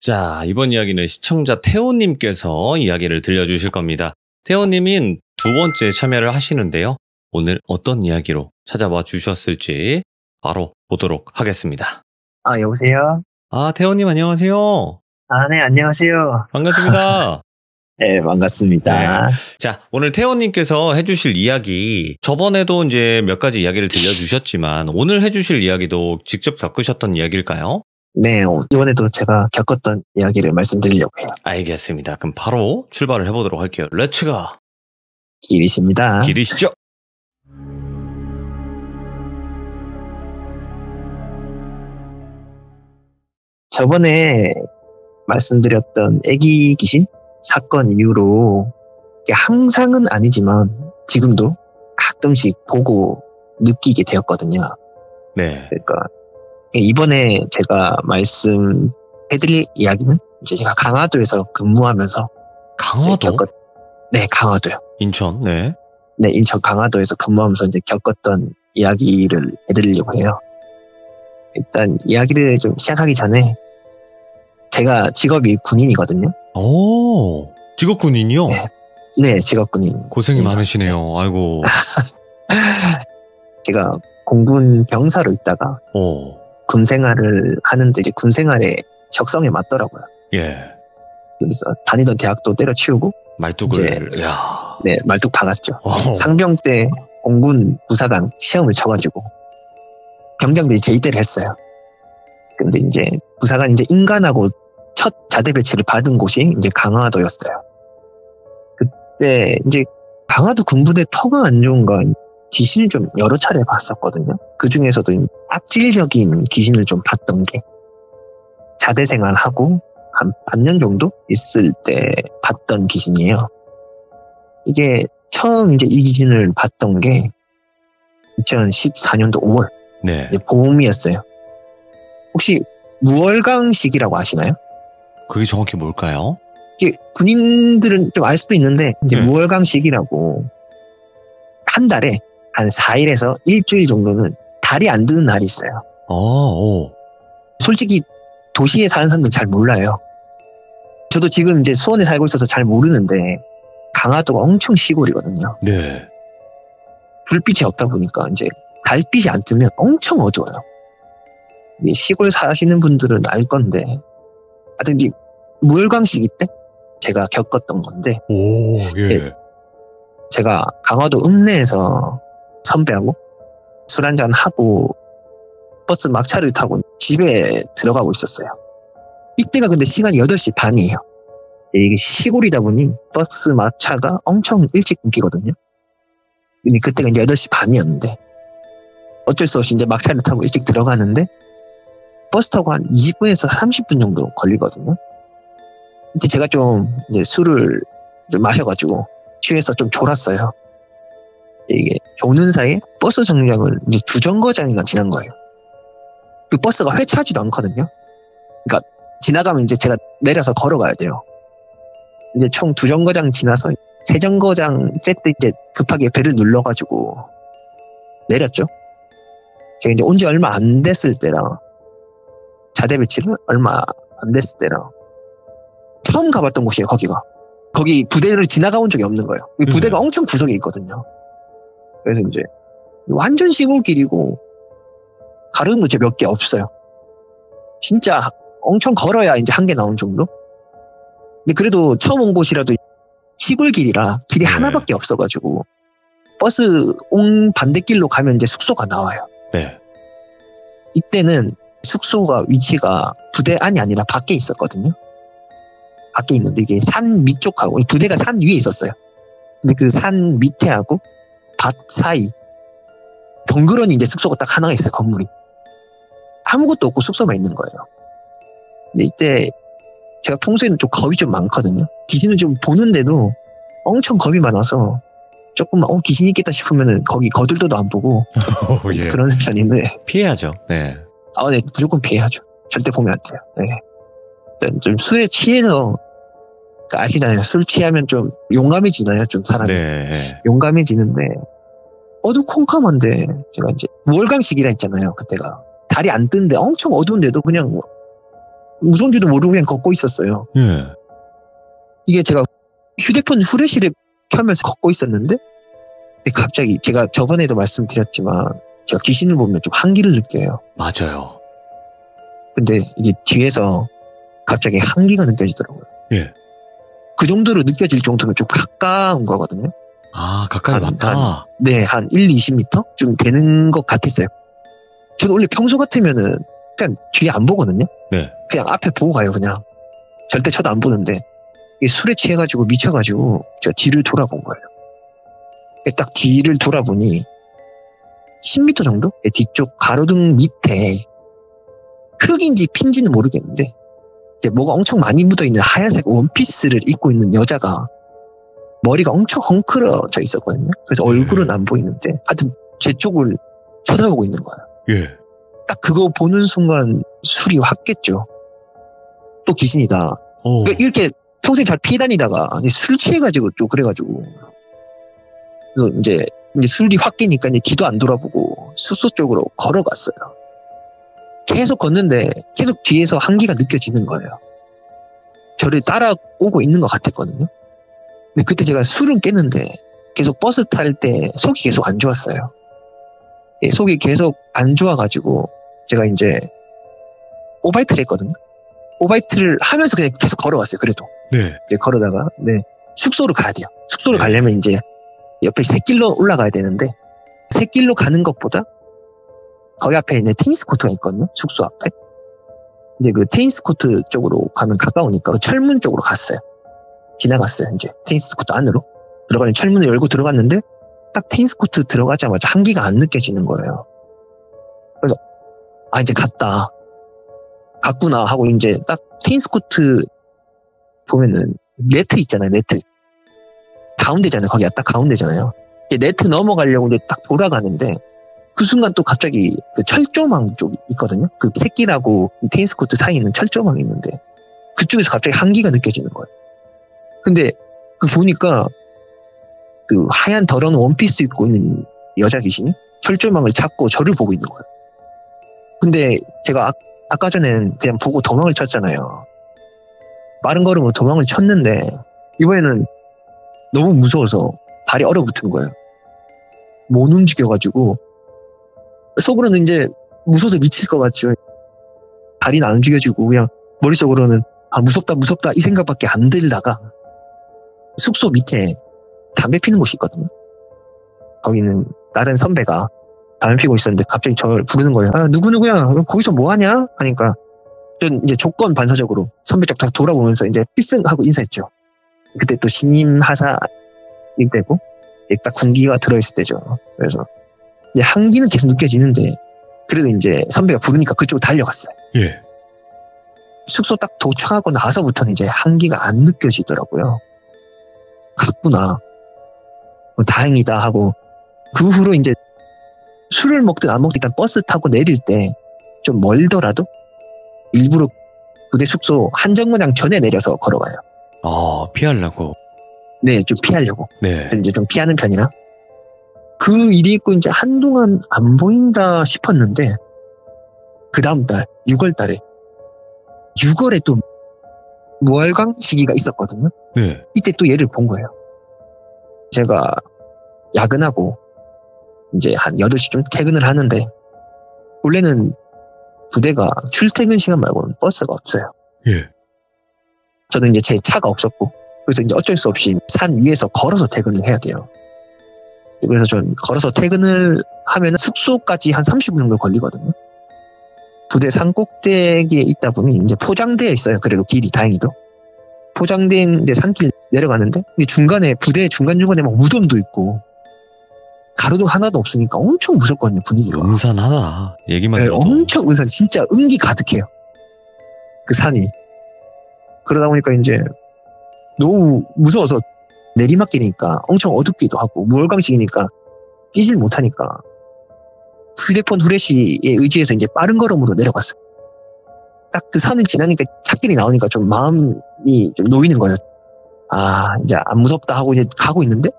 자, 이번 이야기는 시청자 태호님께서 이야기를 들려주실 겁니다. 태호님인 두 번째 참여를 하시는데요. 오늘 어떤 이야기로 찾아와 주셨을지 바로 보도록 하겠습니다. 여보세요? 태호님 안녕하세요. 네, 안녕하세요. 반갑습니다. 네, 반갑습니다. 네. 자, 오늘 태호님께서 해주실 이야기, 저번에도 이제 몇 가지 이야기를 들려주셨지만, 오늘 해주실 이야기도 직접 겪으셨던 이야기일까요? 네, 이번에도 제가 겪었던 이야기를 말씀드리려고 해요. 알겠습니다. 그럼 바로 출발을 해보도록 할게요. 렛츠고! 길이십니다. 길이시죠? 저번에 말씀드렸던 애기 귀신 사건 이후로 항상은 아니지만 지금도 가끔씩 보고 느끼게 되었거든요. 네. 그러니까 이번에 제가 말씀해드릴 이야기는 이제 제가 강화도에서 근무하면서 강화도? 네, 강화도요. 인천, 네. 네, 인천 강화도에서 근무하면서 이제 겪었던 이야기를 해드리려고 해요. 일단 이야기를 좀 시작하기 전에 제가 직업이 군인이거든요. 오, 직업 군인이요? 네, 직업 군인. 고생이 많으시네요. 아이고. 제가 공군 병사로 있다가 군 생활을 하는데 이제 군 생활의 적성에 맞더라고요. 예. 그래서 다니던 대학도 때려치우고 말뚝을. 네, 말뚝 박았죠. 상병 때 공군 부사관 시험을 쳐가지고 병장들이 제의대를 했어요. 근데 이제 부사관 이제 인간하고 첫 자대 배치를 받은 곳이 이제 강화도였어요. 그때 이제 강화도 군부대 터가 안 좋은가 귀신을 좀 여러 차례 봤었거든요. 그 중에서도 악질적인 귀신을 좀 봤던 게 자대 생활하고 한 반년 정도 있을 때 봤던 귀신이에요. 이게 처음 이제 이 귀신을 봤던 게 2014년도 5월. 네. 봄이었어요. 혹시 무월강식이라고 아시나요? 그게 정확히 뭘까요? 이게 군인들은 좀 알 수도 있는데 이제 무월강식이라고 한 달에 한 4일에서 일주일 정도는 달이 안 드는 날이 있어요. 솔직히 도시에 사는 사람들은 잘 몰라요. 저도 지금 이제 수원에 살고 있어서 잘 모르는데 강화도가 엄청 시골이거든요. 네. 불빛이 없다 보니까 이제 달빛이 안 뜨면 엄청 어두워요. 시골 사시는 분들은 알 건데, 하여튼 이제 무월강식이 때 제가 겪었던 건데, 예. 제가 강화도 읍내에서 선배하고 술 한잔 하고 버스 막차를 타고 집에 들어가고 있었어요. 이때가 근데 시간이 8시 반이에요. 이게 시골이다 보니 버스 막차가 엄청 일찍 끊기거든요. 근데 그때가 이제 8시 반이었는데 어쩔 수 없이 이제 막차를 타고 일찍 들어가는데 버스 타고 한 20분에서 30분 정도 걸리거든요. 근데 제가 좀 이제 술을 좀 마셔가지고 취해서 좀 졸았어요. 이게 조는 사이에 버스 정류장을 이제 2정거장이나 지난 거예요. 그 버스가 회차하지도 않거든요. 그러니까 지나가면 이제 제가 내려서 걸어가야 돼요. 이제 총 2정거장 지나서 3정거장 쨌때 이제 급하게 배를 눌러가지고 내렸죠. 제가 이제 온 지 얼마 안 됐을 때라 자대 배치를 얼마 안 됐을 때라 처음 가봤던 곳이에요. 거기 부대를 지나가 본 적이 없는 거예요. 부대가 엄청 구석에 있거든요. 그래서 이제 완전 시골길이고 가로등 도 몇 개 없어요. 진짜 엄청 걸어야 이제 한 개 나온 정도? 근데 그래도 처음 온 곳이라도 시골길이라 길이 하나밖에 없어가지고 버스 온 반대길로 가면 이제 숙소가 나와요. 네. 이때는 숙소가 위치가 부대 안이 아니라 밖에 있었거든요. 밖에 있는데 이게 산 밑쪽하고 부대가 산 위에 있었어요. 근데 그 산 밑에하고 밭 사이 덩그러니 이제 숙소가 딱 하나가 있어요. 건물이 아무것도 없고 숙소만 있는 거예요. 근데 이때 제가 평소에는 좀 겁이 좀 많거든요. 귀신을 좀 보는데도 엄청 겁이 많아서 조금만 귀신이 있겠다 싶으면은 거기 거들떠도 안 보고 예. 그런 편인데 피해야죠. 네. 네, 무조건 피해야죠. 절대 보면 안 돼요. 네. 좀 술에 취해서 아시잖아요. 술 취하면 좀 용감해지나요? 좀 사람이. 네. 용감해지는데 어두컴컴한데 제가 이제 무월강식이라 했잖아요. 그때가 달이 안 뜨는데 엄청 어두운데도 그냥 무서운지도 모르고 그냥 걷고 있었어요. 예. 이게 제가 휴대폰 후레쉬를 켜면서 걷고 있었는데 갑자기 제가 저번에도 말씀드렸지만 제가 귀신을 보면 좀 한기를 느껴요. 맞아요. 근데 이게 뒤에서 갑자기 한기가 느껴지더라고요. 예. 그 정도로 느껴질 정도면 좀 가까운 거거든요. 아, 가까이 왔다. 네, 한 1, 20m 좀 되는 것 같았어요. 저는 원래 평소 같으면은 그냥 뒤에 안 보거든요. 네. 그냥 앞에 보고 가요, 그냥. 절대 쳐도 안 보는데 이게 술에 취해가지고 미쳐가지고 제가 뒤를 돌아본 거예요. 딱 뒤를 돌아보니 10m 정도? 뒤쪽 가로등 밑에 흙인지 핀지는 모르겠는데 이제 뭐가 엄청 많이 묻어있는 하얀색 원피스를 입고 있는 여자가 머리가 엄청 헝클어져 있었거든요. 그래서 얼굴은 안 보이는데 하여튼 제 쪽을 쳐다보고 있는 거예요. 예. 딱 그거 보는 순간 술이 확 깼죠. 또 귀신이다. 그러니까 이렇게 평소에 잘 피해 다니다가 술 취해가지고 또 그래가지고 그래서 이제 술이 확 깨니까 이제 뒤도 안 돌아보고 숙소 쪽으로 걸어갔어요. 계속 걷는데 계속 뒤에서 한기가 느껴지는 거예요. 저를 따라오고 있는 것 같았거든요. 근데 그때 제가 술은 깼는데 계속 버스 탈 때 속이 계속 안 좋았어요. 속이 계속 안 좋아가지고 제가 이제 오바이트를 했거든요. 오바이트를 하면서 그냥 계속 걸어왔어요. 그래도 네. 이제 걸어다가 숙소로 가야 돼요. 숙소로 가려면 이제 옆에 새길로 올라가야 되는데 새길로 가는 것보다 거기 앞에 이제 테니스 코트가 있거든요. 숙소 앞에. 이제 그 테니스 코트 쪽으로 가면 가까우니까 그 철문 쪽으로 갔어요. 지나갔어요. 이제 테니스 코트 안으로 들어가는 철문을 열고 들어갔는데 딱 테니스 코트 들어가자마자 한기가 안 느껴지는 거예요. 그래서 이제 갔구나 하고 이제 딱 테니스 코트 보면은 네트 있잖아요. 네트 가운데잖아요. 거기가 딱 가운데잖아요. 이제 네트 넘어가려고 이제 딱 돌아가는데 그 순간 또 갑자기 그 철조망 쪽이 있거든요. 그 새끼라고 테니스 코트 사이에 있는 철조망이 있는데 그쪽에서 갑자기 한기가 느껴지는 거예요. 근데 그 보니까 그 하얀 더러운 원피스 입고 있는 여자 귀신이 철조망을 잡고 저를 보고 있는 거예요. 근데 제가 아까 전엔 그냥 보고 도망을 쳤잖아요. 빠른 걸음으로 도망을 쳤는데 이번에는 너무 무서워서 발이 얼어붙은 거예요. 못 움직여가지고 속으로는 이제 무서워서 미칠 것 같죠. 다리는 안 움직여지고 그냥 머릿속으로는 무섭다 이 생각밖에 안 들다가 숙소 밑에 담배 피는 곳이 있거든요. 거기는 다른 선배가 담배 피고 있었는데 갑자기 저를 부르는 거예요. 누구야? 거기서 뭐 하냐? 하니까 전 이제 조건 반사적으로 선배 쪽 다 돌아보면서 이제 필승하고 인사했죠. 그때 또 신임 하사일 때고 딱 군기가 들어있을 때죠. 그래서 이제 한기는 계속 느껴지는데 그래도 이제 선배가 부르니까 그쪽으로 달려갔어요. 예. 숙소 딱 도착하고 나서부터는 이제 한기가 안 느껴지더라고요. 갔구나. 다행이다 하고 그 후로 이제 술을 먹든 안 먹든 일단 버스 타고 내릴 때 좀 멀더라도 일부러 부대 숙소 한정거장 전에 내려서 걸어가요. 피하려고. 네, 좀 피하려고. 네. 이제 좀 피하는 편이라. 그 일이 있고 이제 한동안 안 보인다 싶었는데 그 다음 달 6월 달에 6월에 또 무월강 시기가 있었거든요. 네. 이때 또 얘를 본 거예요. 제가 야근하고 이제 한 8시쯤 퇴근을 하는데 원래는 부대가 출퇴근 시간 말고는 버스가 없어요. 예. 저는 이제 제 차가 없었고 그래서 이제 어쩔 수 없이 산 위에서 걸어서 퇴근을 해야 돼요. 그래서 전 걸어서 퇴근을 하면 숙소까지 한 30분 정도 걸리거든요. 부대 산 꼭대기에 있다 보니 이제 포장되어 있어요. 그래도 길이 다행히도. 포장된 이제 산길 내려가는데 중간에 부대 중간중간에 막 무덤도 있고 가로등 하나도 없으니까 엄청 무섭거든요. 분위기가. 음산하다. 얘기만 들어도. 엄청 음산. 진짜 음기 가득해요. 그 산이. 그러다 보니까 이제 너무 무서워서 내리막길이니까 엄청 어둡기도 하고 무월강식이니까 뛰질 못하니까 휴대폰 후레쉬에 의지해서 이제 빠른 걸음으로 내려갔어요. 딱 그 산을 지나니까 찻길이 나오니까 좀 마음이 좀 놓이는 거예요. 이제 안 무섭다 하고 이제 가고 있는데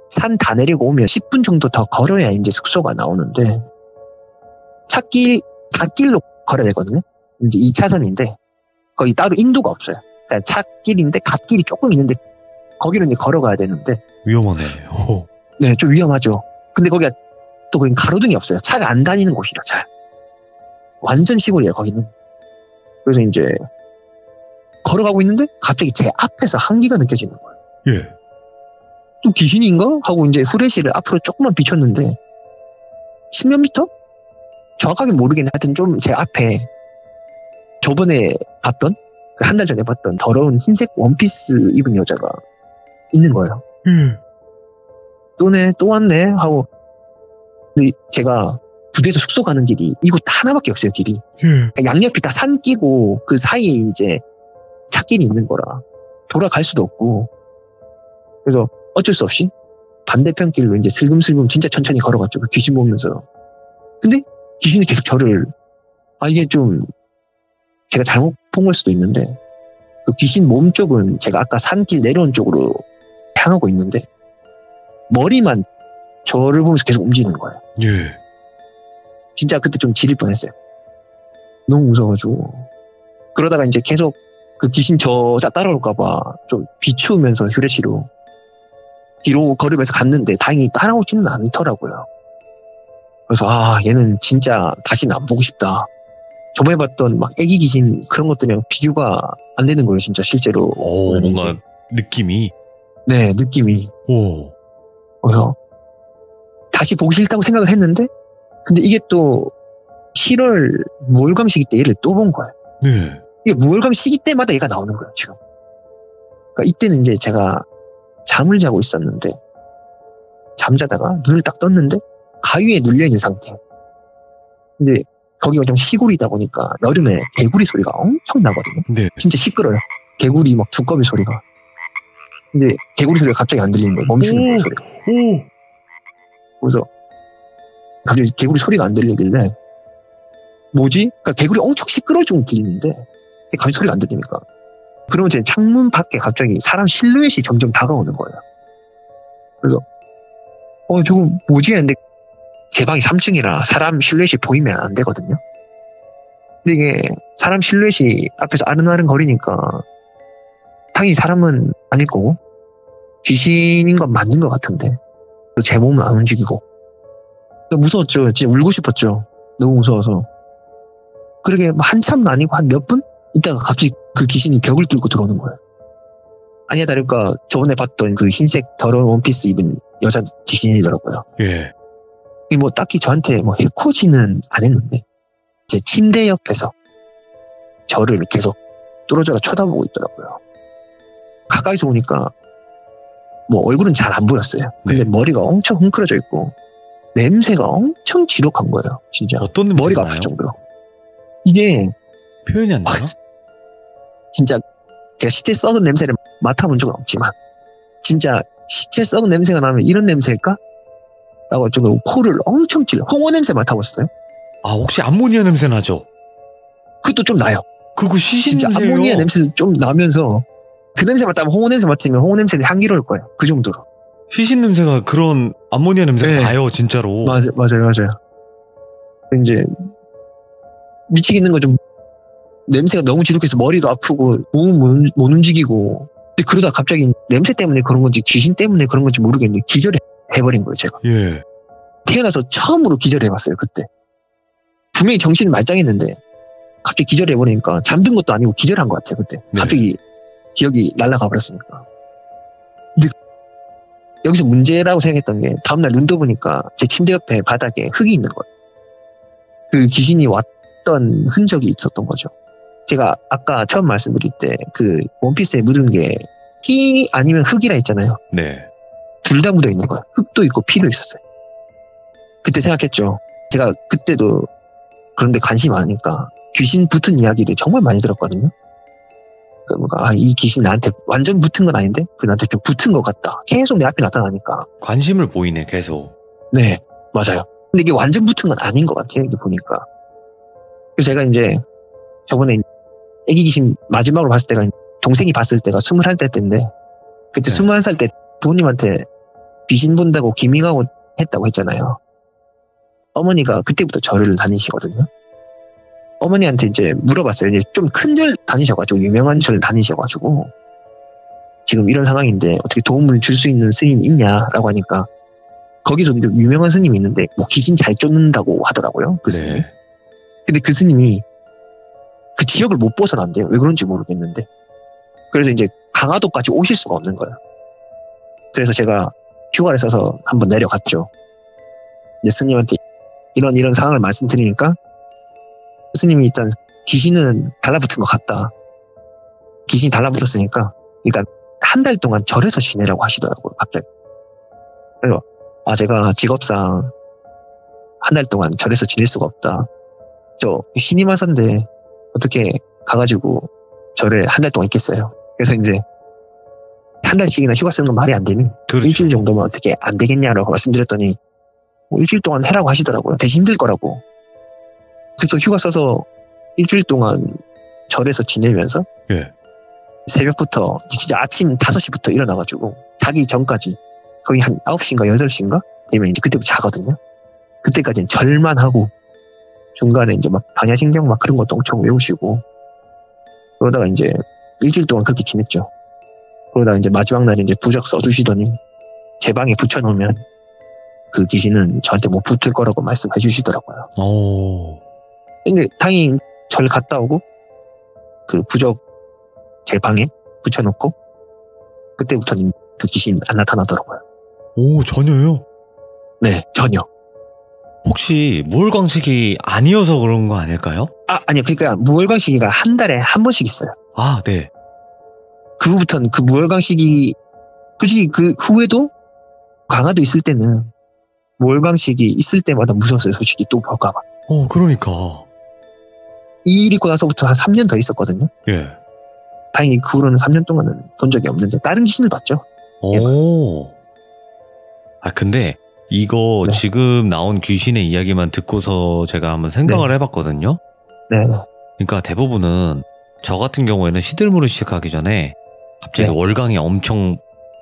산 다 내리고 오면 10분 정도 더 걸어야 이제 숙소가 나오는데 갓길로 걸어야 되거든요. 이제 2차선인데 거기 따로 인도가 없어요. 그러니까 차길인데 갓길이 조금 있는데 거기로 이제 걸어가야 되는데 위험하네. 오. 네, 좀 위험하죠. 근데 거기가 또 거긴 가로등이 없어요. 차가 안 다니는 곳이라 잘. 완전 시골이에요, 거기는. 그래서 이제 걸어가고 있는데 갑자기 제 앞에서 한기가 느껴지는 거예요. 예. 또 귀신인가? 하고 이제 후레쉬를 앞으로 조금만 비췄는데 10몇 미터? 정확하게 모르겠는데 하여튼 좀 제 앞에 저번에 봤던 한 달 전에 봤던 더러운 흰색 원피스 입은 여자가 있는 거예요. 또 왔네 하고 근데 제가 부대에서 숙소 가는 길이 이곳 하나밖에 없어요. 길이. 그러니까 양옆이 다 산 끼고 그 사이에 이제 차길이 있는 거라 돌아갈 수도 없고 그래서 어쩔 수 없이 반대편 길로 이제 슬금슬금 진짜 천천히 걸어갔죠. 그 귀신 보면서. 근데 귀신이 계속 저를 이게 좀 제가 잘못 본 걸 수도 있는데 그 귀신 몸 쪽은 제가 아까 산길 내려온 쪽으로 향하고 있는데 머리만 저를 보면서 계속 움직이는 거예요. 예. 진짜 그때 좀 지릴 뻔했어요. 너무 무서워가지고. 그러다가 이제 계속 그 귀신 저 따라올까봐 좀 비추면서 휴레시로 뒤로 걸으면서 갔는데 다행히 따라오지는 않더라고요. 그래서 얘는 진짜 다시는 안 보고 싶다. 저번에 봤던 막 애기 귀신 그런 것들이랑 비교가 안 되는 거예요, 진짜 실제로. 뭔가 느낌이. 네, 느낌이. 오. 그래서 다시 보기 싫다고 생각을 했는데 근데 이게 또 7월 무월강 시기 때 얘를 또 본 거예요. 네. 이게 무월강 시기 때마다 얘가 나오는 거예요, 지금. 그러니까 이때는 이제 제가 잠을 자고 있었는데 잠자다가 눈을 딱 떴는데 가위에 눌려있는 상태. 근데 거기가 좀 시골이다 보니까 여름에 개구리 소리가 엄청 나거든요. 네. 진짜 시끄러워요. 개구리 막 두꺼비 소리가. 근데 개구리 소리가 갑자기 안 들리는 거예요. 멈추는 거예요, 소리가. 그래서 갑자기 개구리 소리가 안 들리길래 뭐지? 그러니까 개구리 엄청 시끄러울 정도 들리는데 갑자기 소리가 안 들리니까 그러면 제 창문 밖에 갑자기 사람 실루엣이 점점 다가오는 거예요. 그래서 저거 뭐지? 했는데 제 방이 3층이라 사람 실루엣이 보이면 안 되거든요. 근데 이게 사람 실루엣이 앞에서 아른아른 거리니까 당연히 사람은 아닐 거고 귀신인 건 맞는 것 같은데 제 몸은 안 움직이고 무서웠죠. 진짜 울고 싶었죠. 너무 무서워서. 그러게 한참은 아니고 한 몇 분 있다가 갑자기 그 귀신이 벽을 뚫고 들어오는 거예요. 아니야 다를까 저번에 봤던 그 흰색 더러운 원피스 입은 여자 귀신이더라고요. 예. 뭐 딱히 저한테 뭐 해코지는 안 했는데 제 침대 옆에서 저를 계속 뚫어져라 쳐다보고 있더라고요. 가까이서 보니까 뭐 얼굴은 잘 안 보였어요. 근데 머리가 엄청 헝클어져 있고 냄새가 엄청 지독한 거예요. 진짜. 어떤 냄새가 머리가 나요? 아플 정도로. 이게 표현이 안 돼요? 진짜 제가 시체 썩은 냄새를 맡아본 적은 없지만 진짜 시체 썩은 냄새가 나면 이런 냄새일까? 라고 좀 코를 엄청 찔러. 홍어 냄새 맡아봤어요? 혹시 암모니아 냄새 나죠? 그것도 좀 나요. 그거 시신 진짜 냄새예요. 암모니아 냄새도 좀 나면서 그 냄새 맡다면 홍어 냄새 맡으면 홍어 냄새는 향기로울 거예요. 그 정도로. 시신 냄새가 그런 암모니아 냄새가 네. 나요, 진짜로. 맞아요. 이제 미치겠는 거 좀 냄새가 너무 지독해서 머리도 아프고 몸은 못 움직이고 근데 그러다 갑자기 냄새 때문에 그런 건지 귀신 때문에 그런 건지 모르겠는데 기절해버린 거예요, 제가. 예. 태어나서 처음으로 기절해봤어요, 그때. 분명히 정신이 말짱했는데 갑자기 기절해버리니까 잠든 것도 아니고 기절한 것 같아요, 그때. 네. 갑자기 기억이 날아가 버렸으니까. 근데 여기서 문제라고 생각했던 게 다음날 눈 떠보니까 제 침대 옆에 바닥에 흙이 있는 거예요. 그 귀신이 왔던 흔적이 있었던 거죠. 제가 아까 처음 말씀드릴 때 그 원피스에 묻은 게 피 아니면 흙이라 했잖아요. 네. 둘 다 묻어 있는 거예요. 흙도 있고 피도 있었어요. 그때 생각했죠. 제가 그때도 그런데 관심이 많으니까 귀신 붙은 이야기를 정말 많이 들었거든요. 그러니까 이 귀신 나한테 완전 붙은 건 아닌데 그 나한테 좀 붙은 것 같다. 계속 내 앞에 나타나니까. 관심을 보이네, 계속. 네, 맞아요. 근데 이게 완전 붙은 건 아닌 것 같아요. 이게 보니까. 그래서 제가 이제 저번에 애기 귀신 마지막으로 봤을 때가 동생이 봤을 때가 21살 때인데 그때 네. 21살 때 부모님한테 귀신 본다고 기밍하고 했다고 했잖아요. 어머니가 그때부터 절을 다니시거든요. 어머니한테 이제 물어봤어요. 이제 좀 큰 절 다니셔가지고, 유명한 절 다니셔가지고, 지금 이런 상황인데 어떻게 도움을 줄 수 있는 스님이 있냐라고 하니까, 거기서 유명한 스님이 있는데, 뭐 귀신 잘 쫓는다고 하더라고요. 그 스님이. 네. 근데 그 스님이 그 지역을 못 벗어난대요. 왜 그런지 모르겠는데. 그래서 이제 강화도까지 오실 수가 없는 거예요. 그래서 제가 휴가를 써서 한번 내려갔죠. 이제 스님한테 이런 상황을 말씀드리니까 스님이 일단 귀신은 달라붙은 것 같다. 귀신이 달라붙었으니까 일단 한 달 동안 절에서 지내라고 하시더라고요. 갑자기. 그래서 제가 직업상 한 달 동안 절에서 지낼 수가 없다. 저 신임 하사인데 어떻게 가가지고 절에 한 달 동안 있겠어요. 그래서 이제 한 달씩이나 휴가 쓰는 건 말이 안 되니 그렇죠. 일주일 정도면 어떻게 안 되겠냐라고 말씀드렸더니 뭐 일주일 동안 해라고 하시더라고요. 되게 힘들 거라고. 그래서 휴가 써서 일주일 동안 절에서 지내면서 예. 새벽부터 진짜 아침 5시부터 일어나가지고 자기 전까지 거의 한 9시인가 8시인가 되면 이제 그때부터 자거든요. 그때까지는 절만 하고 중간에 이제 막 반야신경 막 그런 것도 엄청 외우시고 그러다가 이제 일주일 동안 그렇게 지냈죠. 그러다가 이제 마지막 날에 이제 부적 써주시더니 제 방에 붙여놓으면 그 귀신은 저한테 못 붙을 거라고 말씀해 주시더라고요. 오. 근데 다행히 절 갔다 오고 그 부적 제 방에 붙여놓고 그때부터는 그 귀신 안 나타나더라고요. 오, 전혀요? 네, 전혀. 혹시 무월광식이 아니어서 그런 거 아닐까요? 아니요. 그러니까 무월광시기가 한 달에 한 번씩 있어요. 아, 네. 그 후부터는 그 무월광시기 솔직히 그 후에도 강화도 있을 때는 무월광시기 있을 때마다 무서웠어요. 솔직히 또 볼까봐. 그러니까. 이 일 있고 나서부터 한 3년 더 있었거든요. 예. 다행히 그 후로는 3년 동안은 본 적이 없는데 다른 귀신을 봤죠. 오. 근데 이거 네. 지금 나온 귀신의 이야기만 듣고서 제가 한번 생각을 해봤거든요. 네. 그러니까 대부분은 저 같은 경우에는 시들물을 시작하기 전에 갑자기 네. 월광이 엄청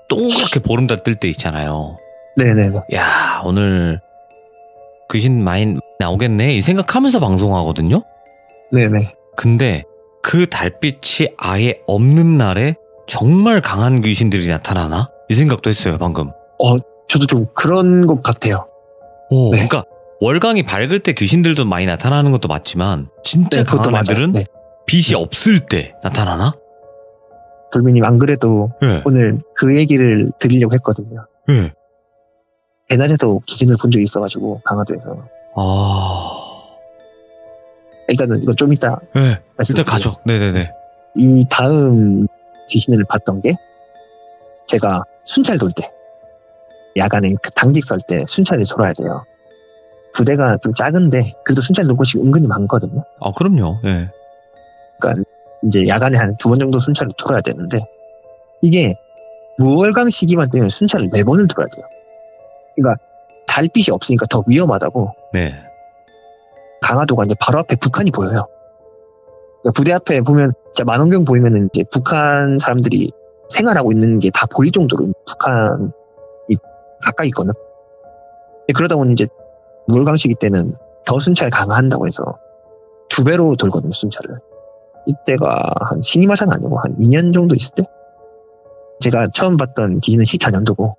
동그랗게 보름달 뜰 때 있잖아요. 네네네. 야, 오늘 귀신 많이 나오겠네 이 생각하면서 방송하거든요. 네네. 근데 그 달빛이 아예 없는 날에 정말 강한 귀신들이 나타나나? 이 생각도 했어요, 방금. 저도 좀 그런 것 같아요. 네. 그러니까 월광이 밝을 때 귀신들도 많이 나타나는 것도 맞지만 진짜 네, 그것도 강한 맞아요. 애들은 네. 빛이 없을 때 나타나나? 돌미님 안 그래도 예. 오늘 그 얘기를 드리려고 했거든요. 예. 대낮에도 귀신을 본 적이 있어가지고 강화도에서. 일단은 이거 좀 이따 예. 일단 말씀드리겠습니다. 가죠. 네네네. 이 다음 귀신을 봤던 게 제가 순찰 돌 때 야간에 그 당직 설 때 순찰을 돌아야 돼요. 부대가 좀 작은데 그래도 순찰 돌 곳이 은근히 많거든요. 그럼요. 예. 그러니까 이제 야간에 한 2번 정도 순찰을 돌아야 되는데 이게 무월광 시기만 되면 순찰을 4번을 돌아야 돼요. 그러니까 달빛이 없으니까 더 위험하다고. 네. 강화도가 이제 바로 앞에 북한이 보여요. 그러니까 부대 앞에 보면 진짜 만원경 보이면은 이제 북한 사람들이 생활하고 있는 게 다 보일 정도로 북한이 가까이 있거든. 그러다 보니 이제 무월광 시기 때는 더 순찰 강화한다고 해서 2배로 돌거든요, 순찰을. 이때가 한 신임하사는 아니고 한 2년 정도 있을 때? 제가 처음 봤던 귀신은 14년도고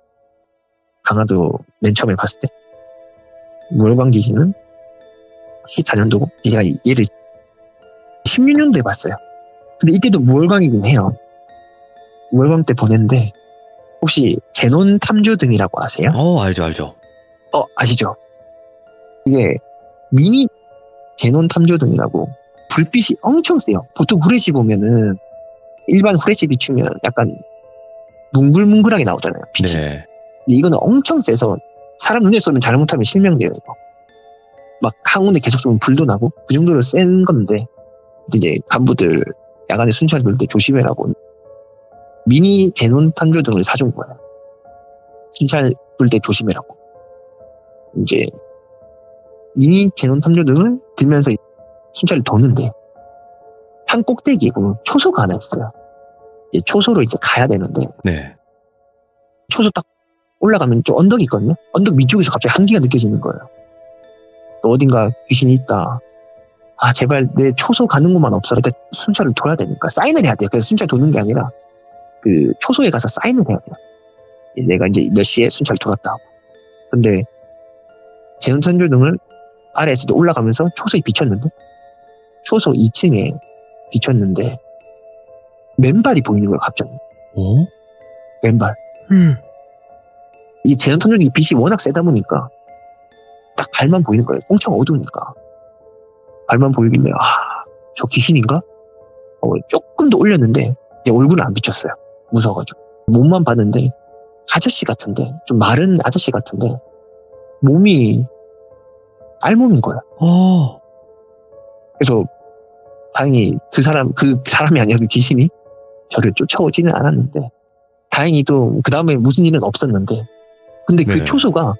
강화도 맨 처음에 봤을 때 무월광 귀신은 14년도고 제가 얘를 16년도에 봤어요. 근데 이때도 무월광이긴 해요. 무월광 때 보냈는데 혹시 제논 탐조 등이라고 아세요? 알죠. 아시죠? 이게 미니 제논 탐조 등이라고 불빛이 엄청 세요. 보통 후레쉬 보면은 일반 후레쉬 비추면 약간 뭉글뭉글하게 나오잖아요. 빛이. 네. 근데 이거는 엄청 세서 사람 눈에 쏘면 잘못하면 실명돼요. 이거. 막 항온에 계속 쏘면 불도 나고 그 정도로 센 건데 이제 간부들 야간에 순찰 돌 때 조심해라고 미니 제논 탐조 등을 사준 거예요. 순찰 돌 때 조심해라고. 이제 미니 제논 탐조 등을 들면서 순찰을 도는데 산 꼭대기에 보면 초소가 하나 있어요. 초소로 이제 가야 되는데 네. 초소 딱 올라가면 좀 언덕이 있거든요. 언덕 위쪽에서 갑자기 한기가 느껴지는 거예요. 또 어딘가 귀신이 있다. 제발 내 초소 가는 곳만 없어라. 일단 순찰을 돌아야 되니까 사인을 해야 돼요. 그래서 순찰 도는 게 아니라 그 초소에 가서 사인을 해야 돼요. 내가 이제 몇 시에 순찰 돌았다 하고. 근데 제논천조등을 아래에서 이제 올라가면서 초소에 비쳤는데 초소 2층에 비쳤는데 맨발이 보이는 거예요. 갑자기. 맨발. 이 제논천조등이 빛이 워낙 세다 보니까 딱 발만 보이는 거예요. 엄청 어두우니까. 발만 보이길래 저 귀신인가? 조금 더 올렸는데 이제 얼굴은 안 비쳤어요. 무서워가지고. 몸만 봤는데 아저씨 같은데, 좀 마른 아저씨 같은데 몸이 알몸인 거야. 그래서 다행히 그 사람이 아니라 그 귀신이 저를 쫓아오지는 않았는데 다행히 또 그 다음에 무슨 일은 없었는데 근데 그 초소가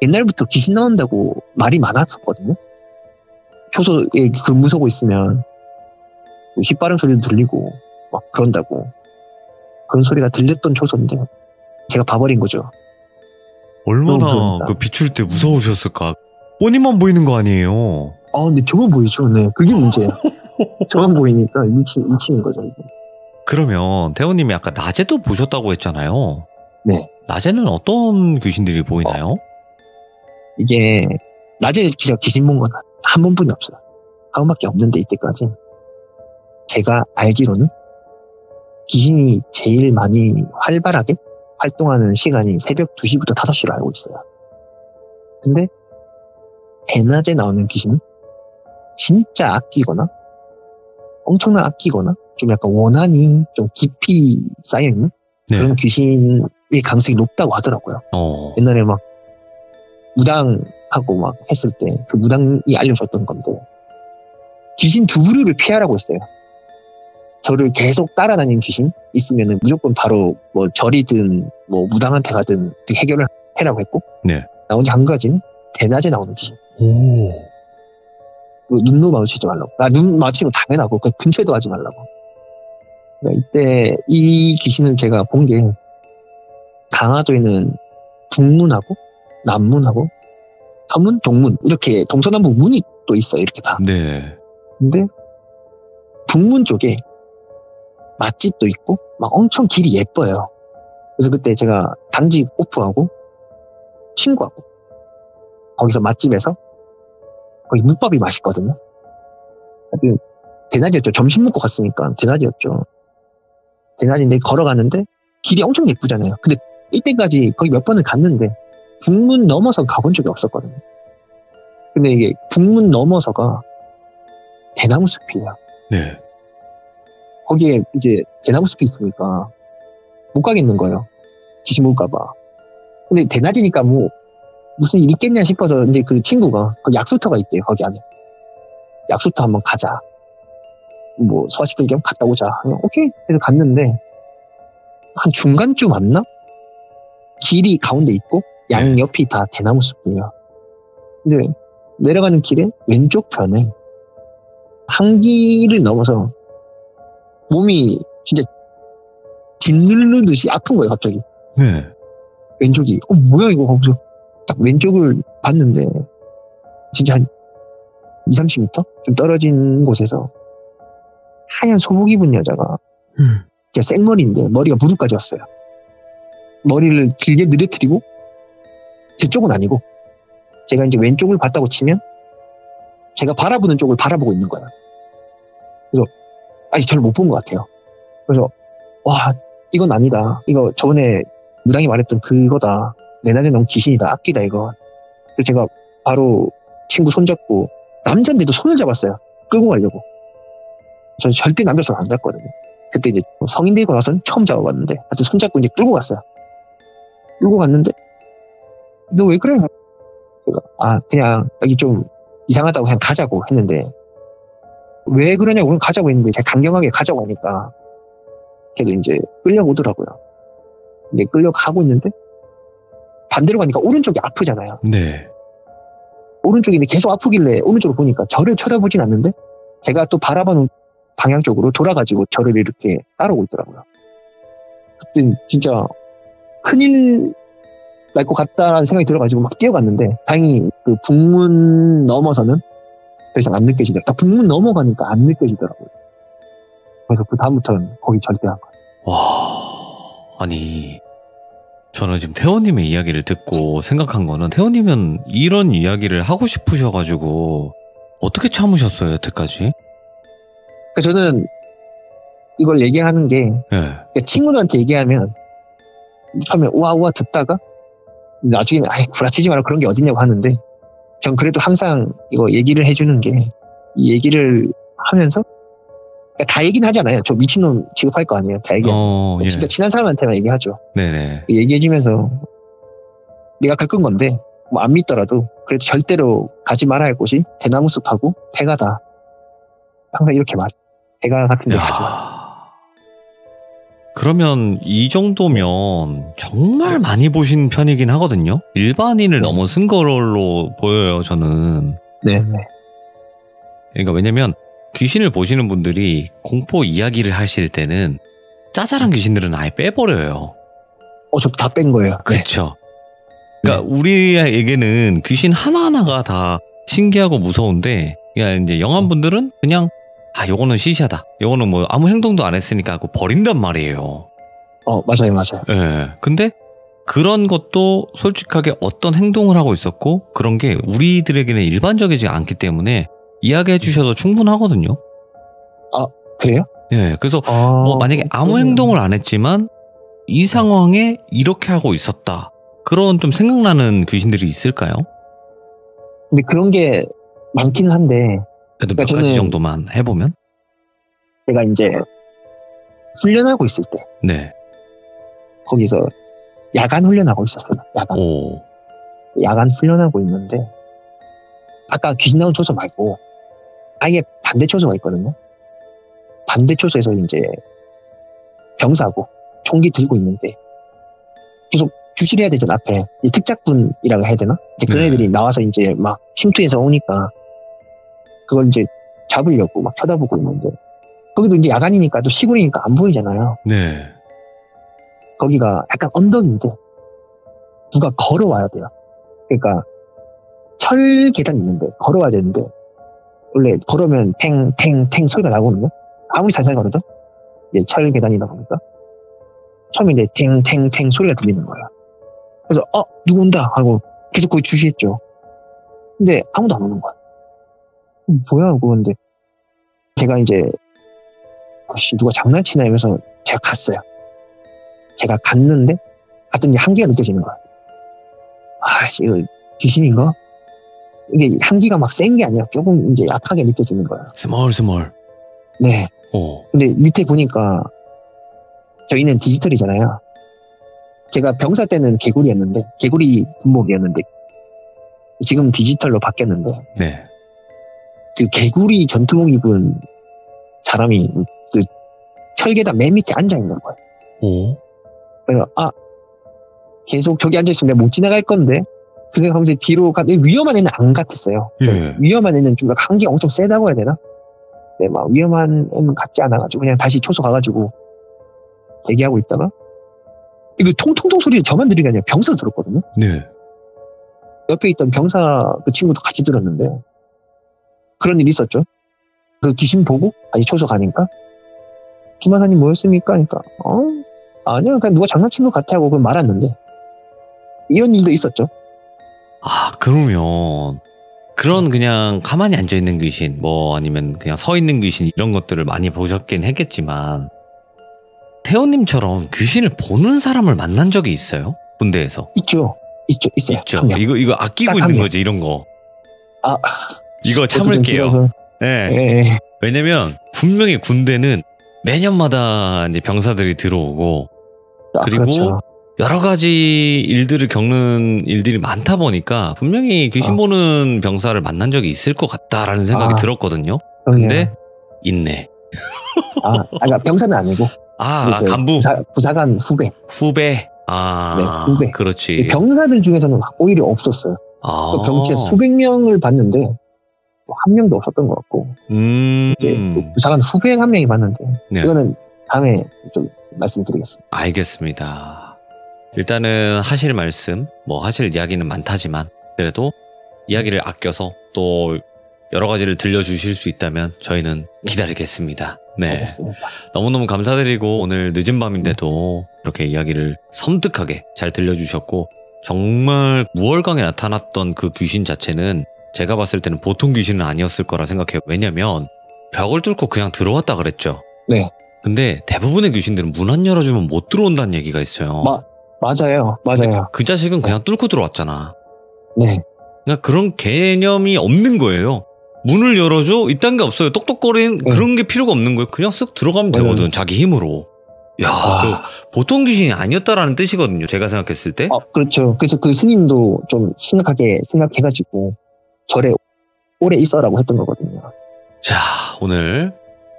옛날부터 귀신 나온다고 말이 많았었거든요. 초소에 그 무서고 있으면 휘바람 소리도 들리고 막 그런다고 그런 소리가 들렸던 초소인데 제가 봐버린 거죠. 얼마나 그 비출 때 무서우셨을까. 뻔히만 보이는 거 아니에요. 근데 저만 보이죠. 네, 그게 문제예요. 저만 보이니까 미치는 거죠. 이게. 그러면 태호님이 아까 낮에도 보셨다고 했잖아요. 네. 낮에는 어떤 귀신들이 보이나요? 이게 낮에 진짜 귀신 본 건 한 번뿐이 없어요. 한 번밖에 없는데 이때까지 제가 알기로는 귀신이 제일 많이 활발하게 활동하는 시간이 새벽 2시부터 5시로 알고 있어요. 근데 대낮에 나오는 귀신은 진짜 아끼거나 엄청나게 아끼거나 좀 약간 원한이 좀 깊이 쌓여있는 그런 귀신의 가능성이 높다고 하더라고요. 옛날에 막 무당하고 막 했을 때 그 무당이 알려줬던 건데 귀신 두 부류를 피하라고 했어요. 저를 계속 따라다니는 귀신 있으면은 무조건 바로 뭐 절이든 뭐 무당한테 가든 해결을 해라고 했고 나머지 한 가지는 대낮에 나오는 귀신. 눈도 마주치지 말라고. 눈 마주치면 당연하고 그 근처에도 하지 말라고. 그러니까 이때 이 귀신을 제가 본 게 강화도에는 북문하고 남문하고 서문, 동문 이렇게 동서남북 문이 또 있어요. 이렇게 다. 근데 북문 쪽에 맛집도 있고 막 엄청 길이 예뻐요. 그래서 그때 제가 당직 오프하고 친구하고 거기서 맛집에서 거기 묵밥이 맛있거든요. 대낮이었죠. 점심 먹고 갔으니까 대낮이었죠. 대낮인데 걸어가는데 길이 엄청 예쁘잖아요. 근데 이때까지 거기 몇 번을 갔는데 북문 넘어서 가본 적이 없었거든요. 근데 이게 북문 넘어서가 대나무 숲이에요. 거기에 이제 대나무 숲이 있으니까 못 가겠는 거예요. 귀신 볼까봐. 근데 대낮이니까 뭐 무슨 일 있겠냐 싶어서 이제 그 친구가 그 약수터가 있대요. 거기 안에. 약수터 한번 가자. 뭐 소화시킬 겸 갔다 오자. 오케이. 그래서 갔는데 한 중간쯤 왔나? 길이 가운데 있고 양옆이 다 대나무 숲이에요. 근데 내려가는 길에 왼쪽 편에 한길을 넘어서 몸이 진짜 짓누르듯이 아픈 거예요. 갑자기. 왼쪽이 뭐야 이거 하고서 딱 왼쪽을 봤는데 진짜 한 20-30m 좀 떨어진 곳에서 하얀 소복 입은 여자가 진짜 생머리인데 머리가 무릎까지 왔어요. 머리를 길게 늘어뜨리고 제 쪽은 아니고 제가 이제 왼쪽을 봤다고 치면 제가 바라보는 쪽을 바라보고 있는 거예요. 그래서 아직 저를 못 본 것 같아요. 그래서 와 이건 아니다. 이거 저번에 무당이 말했던 그거다. 내 날에 너무 귀신이다. 악기다 이거. 그래서 제가 바로 친구 손잡고 남자인데도 손을 잡았어요. 끌고 가려고. 저는 절대 남자 손 안 잡거든요. 그때 이제 성인 되고 나서는 처음 잡아봤는데 하여튼 손잡고 이제 끌고 갔어요. 끌고 갔는데 너 왜 그래? 제가 그냥 여기 좀 이상하다고 그냥 가자고 했는데 왜 그러냐고 그냥 가자고 했는데 제가 강경하게 가자고 하니까 걔도 이제 끌려오더라고요. 근데 끌려가고 있는데 반대로 가니까 오른쪽이 아프잖아요. 오른쪽이 계속 아프길래 오른쪽으로 보니까 저를 쳐다보진 않는데 제가 또 바라보는 방향 쪽으로 돌아가지고 저를 이렇게 따라오고 있더라고요. 그때 진짜 큰일 날 것 같다라는 생각이 들어가지고 막 뛰어갔는데 다행히 그 북문 넘어서는 더 이상 안 느껴지더라고요. 딱 북문 넘어가니까 안 느껴지더라고요. 그래서 그 다음부터는 거기 절대 안 가요. 와, 아니, 저는 지금 태호님의 이야기를 듣고 생각한 거는 태호님은 이런 이야기를 하고 싶으셔가지고 어떻게 참으셨어요, 여태까지? 그러니까 저는 이걸 얘기하는 게 네. 친구들한테 얘기하면 처음에 우아우아 듣다가 나중에는 아이 구라치지 마라 그런 게 어딨냐고 하는데 전 그래도 항상 이거 얘기를 해주는 게 이 얘기를 하면서 그러니까 다 얘기는 하잖아요. 저 미친놈 취급할 거 아니에요. 다 얘기하면 예. 진짜 친한 사람한테만 얘기하죠. 네네. 얘기해주면서 내가 겪은 건데 뭐 안 믿더라도 그래도 절대로 가지 말아야 할 곳이 대나무 숲하고 폐가다. 항상 이렇게 말해. 폐가 같은 데 가지 마라. 그러면 이 정도면 정말 많이 보신 편이긴 하거든요. 일반인을 넘어선 걸로 보여요, 저는. 네. 그러니까 왜냐면 귀신을 보시는 분들이 공포 이야기를 하실 때는 짜잘한 귀신들은 아예 빼버려요. 저 다 뺀 거예요. 그렇죠. 그러니까 우리에게는 귀신 하나하나가 다 신기하고 무서운데, 그러니까 이제 영한 분들은 그냥 요거는 시시하다. 요거는 뭐 아무 행동도 안 했으니까 하고 버린단 말이에요. 맞아요. 예. 근데 그런 것도 솔직하게 어떤 행동을 하고 있었고 그런 게 우리들에게는 일반적이지 않기 때문에 이야기해 주셔도 충분하거든요. 그래요? 예. 그래서 뭐 만약에 아무 행동을 안 했지만 이 상황에 이렇게 하고 있었다. 그런 좀 생각나는 귀신들이 있을까요? 근데 그런 게 많기는 한데 그래도 몇 가지 정도만 해보면? 제가 이제 훈련하고 있을 때 네. 거기서 야간 훈련하고 있었어요. 야간 훈련하고 있는데 아까 귀신 나온 초소 말고 아예 반대 초소가 있거든요. 반대 초소에서 이제 병사고 총기 들고 있는데 계속 주시를 해야 되잖아. 앞에 특작분이라고 해야 되나? 이제 그런 애들이 나와서 이제 막 침투해서 오니까 그걸 이제 잡으려고 막 쳐다보고 있는데 거기도 이제 야간이니까 또 시골이니까 안 보이잖아요. 네. 거기가 약간 언덕인데 누가 걸어와야 돼요. 그러니까 철 계단이 있는데 걸어와야 되는데 원래 걸으면 탱탱탱 소리가 나거든요. 아무리 살살 걸어도 이제 철 계단이다 보니까 처음에 이제 탱탱탱 소리가 들리는 거예요. 그래서 누구 온다 하고 계속 거기 주시했죠. 근데 아무도 안 오는 거야. 뭐야 하고 근데 제가 이제 누가 장난치나 하면서 제가 갔어요. 제가 갔는데 갔더니 한기가 느껴지는 거야. 이거 귀신인가? 이게 향기가 막 센 게 아니라 조금 이제 약하게 느껴지는 거야. 스멀. 네. 근데 밑에 보니까 저희는 디지털이잖아요. 제가 병사 때는 개구리였는데 개구리 군복이었는데 지금 디지털로 바뀌었는데 네. 그 개구리 전투복 입은 사람이 그 철계단 맨 밑에 앉아 있는 거예요. 그래서 계속 저기 앉아 있으면 내가 못 지나갈 건데 그 생각하면서 뒤로 위험한 애는 안 같았어요. 위험한 애는 좀 한기가 엄청 세다고 해야 되나? 네, 막 위험한 애는 같지 않아가지고 그냥 다시 초소 가가지고 대기하고 있다가 이거 통통통 소리 저만 들은 게 아니라 병사도 들었거든요. 네. 옆에 있던 병사 그 친구도 같이 들었는데 그런 일이 있었죠. 그 귀신 보고 다시 초소 가니까 김하사님 뭐였습니까? 그러니까 아니야 그냥 누가 장난친 것 같아 하고 그걸 말았는데 이런 일도 있었죠. 그러면 그런 그냥 가만히 앉아있는 귀신 뭐 아니면 그냥 서있는 귀신 이런 것들을 많이 보셨긴 했겠지만 태호님처럼 귀신을 보는 사람을 만난 적이 있어요? 군대에서? 있어요. 이거 아끼고 있는 거지 이런 거. 이거 참을게요. 네. 왜냐면 분명히 군대는 매년마다 이제 병사들이 들어오고 그리고 그렇죠. 여러 가지 일들을 겪는 일들이 많다 보니까 분명히 귀신 보는 병사를 만난 적이 있을 것 같다라는 생각이 들었거든요. 근데 있네. 그러니까 병사는 아니고 간부 부사관 후배. 네, 후배. 그렇지. 병사들 중에서는 오히려 없었어요. 병체 수백 명을 봤는데 한 명도 없었던 것 같고 이제 부사관 후배 한 명이 봤는데 이거는 다음에 좀 말씀드리겠습니다. 알겠습니다. 일단은 하실 말씀, 하실 이야기는 많다지만 그래도 이야기를 아껴서 또 여러 가지를 들려주실 수 있다면 저희는 기다리겠습니다. 네. 알겠습니다. 너무너무 감사드리고 오늘 늦은 밤인데도 이렇게 이야기를 섬뜩하게 잘 들려주셨고 정말 무월강에 나타났던 그 귀신 자체는 제가 봤을 때는 보통 귀신은 아니었을 거라 생각해요. 왜냐면 벽을 뚫고 그냥 들어왔다 그랬죠. 네. 근데 대부분의 귀신들은 문 안 열어주면 못 들어온다는 얘기가 있어요. 맞아요. 그 자식은 그냥 뚫고 들어왔잖아. 네. 그러니까 그런 개념이 없는 거예요. 문을 열어줘? 이딴 게 없어요. 똑똑거리는 그런 게 필요가 없는 거예요. 그냥 쓱 들어가면 되거든. 자기 힘으로. 야, 그 보통 귀신이 아니었다라는 뜻이거든요. 제가 생각했을 때. 그렇죠. 그래서 그 스님도 좀 심각하게 생각해가지고 절에 오래 있어라고 했던 거거든요. 자, 오늘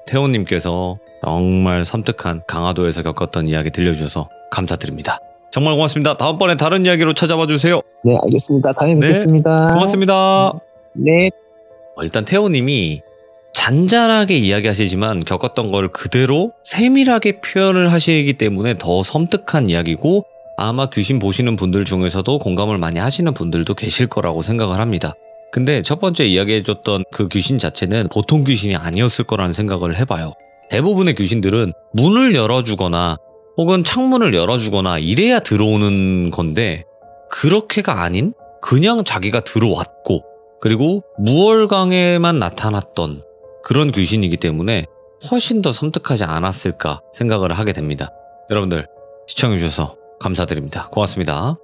태호님께서 정말 섬뜩한 강화도에서 겪었던 이야기 들려주셔서 감사드립니다. 정말 고맙습니다. 다음번에 다른 이야기로 찾아와 주세요. 네, 알겠습니다. 다음에 뵙겠습니다. 고맙습니다. 네. 일단 태호님이 잔잔하게 이야기하시지만 겪었던 걸 그대로 세밀하게 표현을 하시기 때문에 더 섬뜩한 이야기고 아마 귀신 보시는 분들 중에서도 공감을 많이 하시는 분들도 계실 거라고 생각을 합니다. 근데 첫 번째 이야기해줬던 그 귀신 자체는 보통 귀신이 아니었을 거라는 생각을 해봐요. 대부분의 귀신들은 문을 열어주거나 혹은 창문을 열어주거나 이래야 들어오는 건데 그렇게가 아닌 그냥 자기가 들어왔고 그리고 무월강에만 나타났던 그런 귀신이기 때문에 훨씬 더 섬뜩하지 않았을까 생각을 하게 됩니다. 여러분들 시청해주셔서 감사드립니다. 고맙습니다.